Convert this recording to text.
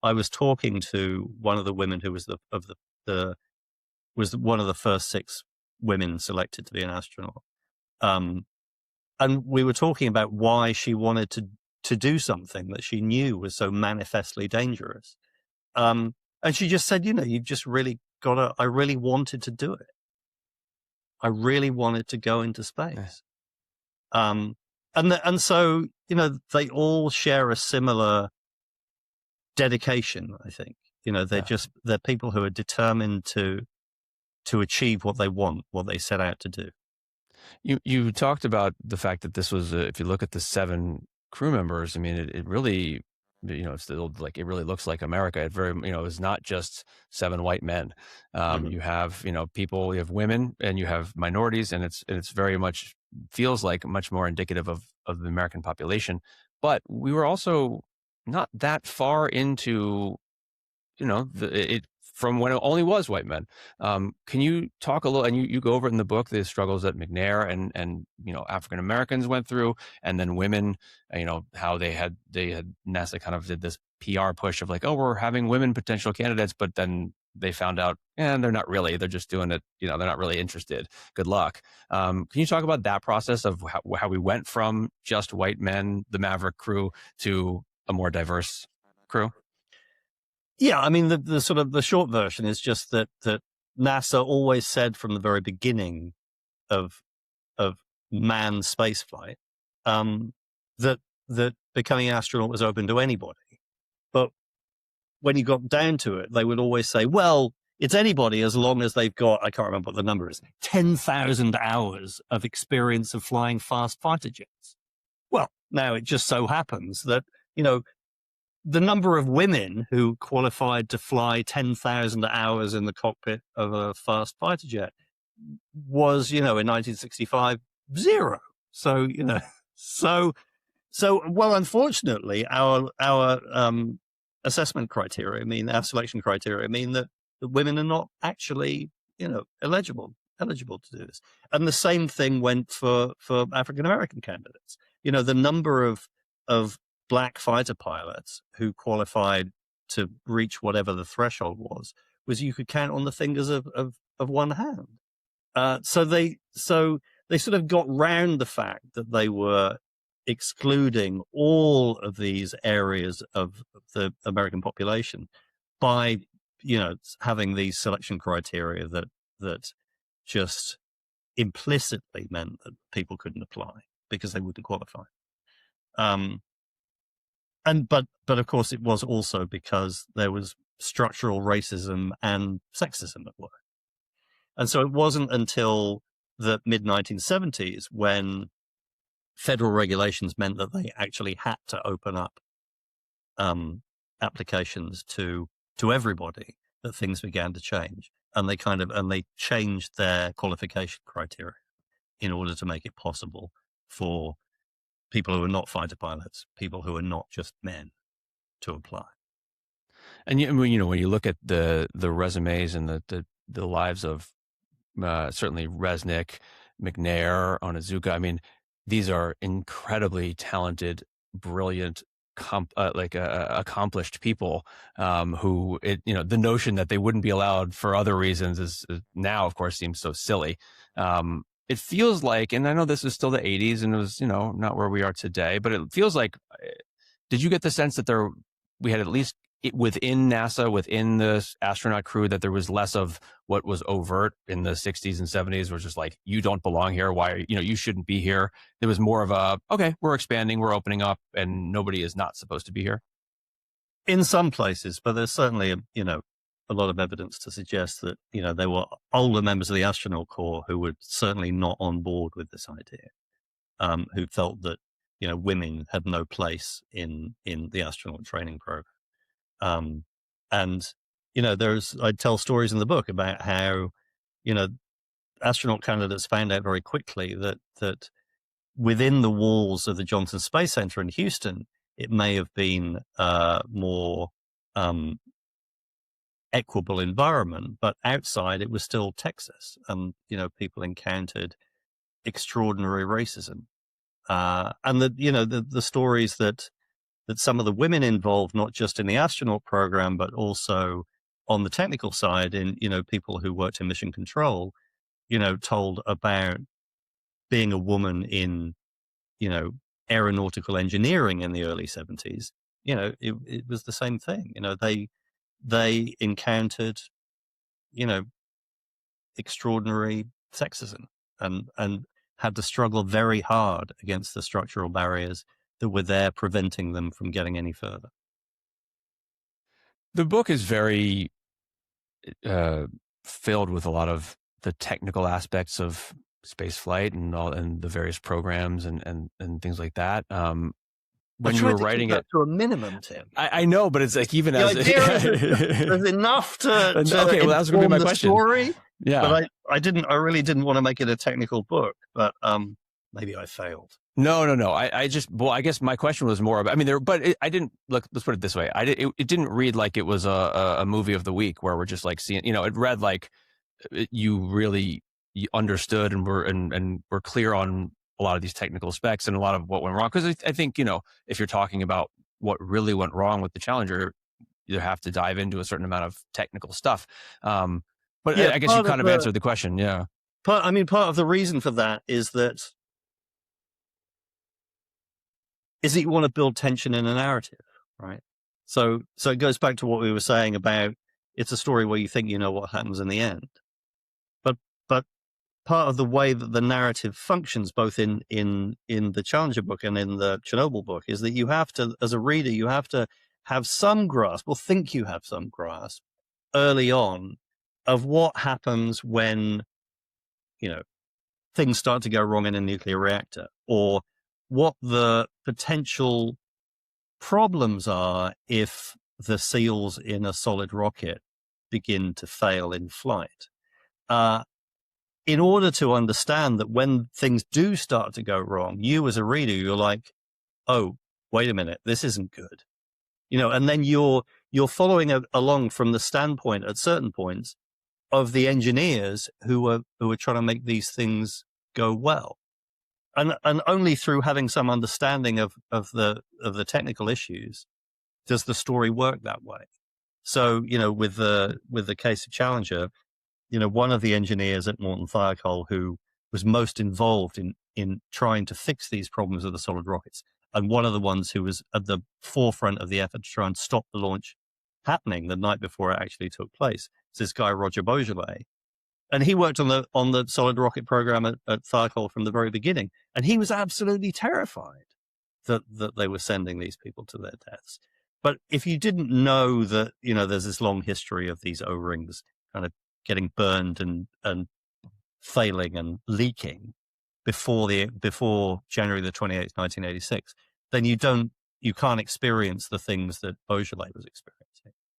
I was talking to one of the women who was one of the first 6 women selected to be an astronaut. And we were talking about why she wanted to do something that she knew was so manifestly dangerous. And she just said, you've just really I really wanted to do it. I really wanted to go into space. And so, they all share a similar dedication, I think. They're people who are determined to achieve what they want, what they set out to do. You talked about the fact that this was, if you look at the 7 crew members, I mean, it really, it's still like, it really looks like America. It very, it's not just 7 white men. You have, people, you have women, and you have minorities, and it's very much feels like much more indicative of the American population. But we were also not that far into, from when it only was white men. Can you talk a little, and you go over it in the book, the struggles that McNair and African Americans went through, and then women, how they had NASA kind of did this PR push of like, oh, we're having women potential candidates, but then they found out, and they're not really, they're just doing it, they're not really interested. Good luck. Can you talk about that process of how we went from just white men, the Maverick crew, to a more diverse crew? Yeah, I mean, the sort of the short version is just that NASA always said from the very beginning of manned spaceflight that becoming an astronaut was open to anybody. But when you got down to it, they would always say, well, it's anybody as long as they've got, I can't remember what the number is, 10,000 hours of experience of flying fast fighter jets. Well, now it just so happens that, the number of women who qualified to fly 10,000 hours in the cockpit of a fast fighter jet was, in 1965, 0. So, well, unfortunately, our assessment criteria our selection criteria mean that the women are not actually, eligible to do this. And the same thing went for African American candidates. The number of Black fighter pilots who qualified to reach whatever the threshold was you could count on the fingers of one hand. So they sort of got round the fact that they were excluding all of these areas of the American population by, having these selection criteria that just implicitly meant that people couldn't apply because they wouldn't qualify. But of course, it was also because there was structural racism and sexism at work. And so it wasn't until the mid-1970s when federal regulations meant that they actually had to open up applications to everybody that things began to change. And they changed their qualification criteria in order to make it possible for people who are not fighter pilots, people who are not just men, to apply. And when you look at the resumes and the lives of certainly Resnick, McNair, Onizuka, I mean, these are incredibly talented, brilliant, accomplished people who the notion that they wouldn't be allowed for other reasons is now, of course, seems so silly. It feels like, and I know this is still the 80s and it was, not where we are today, but it feels like, did you get the sense that we had at least within NASA, within the astronaut crew, that there was less of what was overt in the 60s and 70s, was just like, you don't belong here. Why are you shouldn't be here. There was more of a, okay, we're expanding, we're opening up, and nobody is not supposed to be here. In some places, but there's certainly, a lot of evidence to suggest that, there were older members of the astronaut corps who were certainly not on board with this idea, who felt that, women had no place in the astronaut training program. And, I tell stories in the book about how, astronaut candidates found out very quickly that within the walls of the Johnson Space Center in Houston, it may have been more equable environment, but outside it was still Texas, and people encountered extraordinary racism, and the stories that that some of the women involved, not just in the astronaut program, but also on the technical side in, people who worked in mission control, told about being a woman in, aeronautical engineering in the early 70s. It was the same thing. They encountered, extraordinary sexism and had to struggle very hard against the structural barriers that were there preventing them from getting any further. The book is very filled with a lot of the technical aspects of space flight and the various programs and things like that. When you were writing it to a minimum, Tim. I know, but it's like even the as idea is there's enough to okay, well, that was going to be my question. Story, yeah, but I really didn't want to make it a technical book, but maybe I failed. No. I guess my question was more about. I mean, I didn't look. Let's put it this way. It didn't read like it was a movie of the week where we're just like seeing. It read like you really understood and were clear on a lot of these technical specs and a lot of what went wrong. Because I think if you're talking about what really went wrong with the Challenger, you have to dive into a certain amount of technical stuff. But I guess you kind of answered the question. Yeah. Part of the reason for that is that you want to build tension in a narrative, right? So it goes back to what we were saying about it's a story where you think you know what happens in the end. But part of the way that the narrative functions, both in the Challenger book and in the Chernobyl book, is that you have to, as a reader, you have to have some grasp, or think you have some grasp early on of what happens when, things start to go wrong in a nuclear reactor, or what the potential problems are if the seals in a solid rocket begin to fail in flight. In order to understand that when things do start to go wrong, you as a reader, you're like, oh, wait a minute, this isn't good. And then you're following along from the standpoint at certain points of the engineers who are trying to make these things go well. And only through having some understanding of the technical issues does the story work that way. So, with the case of Challenger, one of the engineers at Morton Thiokol who was most involved in trying to fix these problems of the solid rockets, and one of the ones who was at the forefront of the effort to try and stop the launch happening the night before it actually took place, is this guy Roger Beaujolais. And he worked on the solid rocket program at Thiokol from the very beginning, and he was absolutely terrified that they were sending these people to their deaths. But if you didn't know that, there's this long history of these O-rings kind of getting burned and failing and leaking before January the 28th, 1986, then you can't experience the things that Beaujolais was experiencing.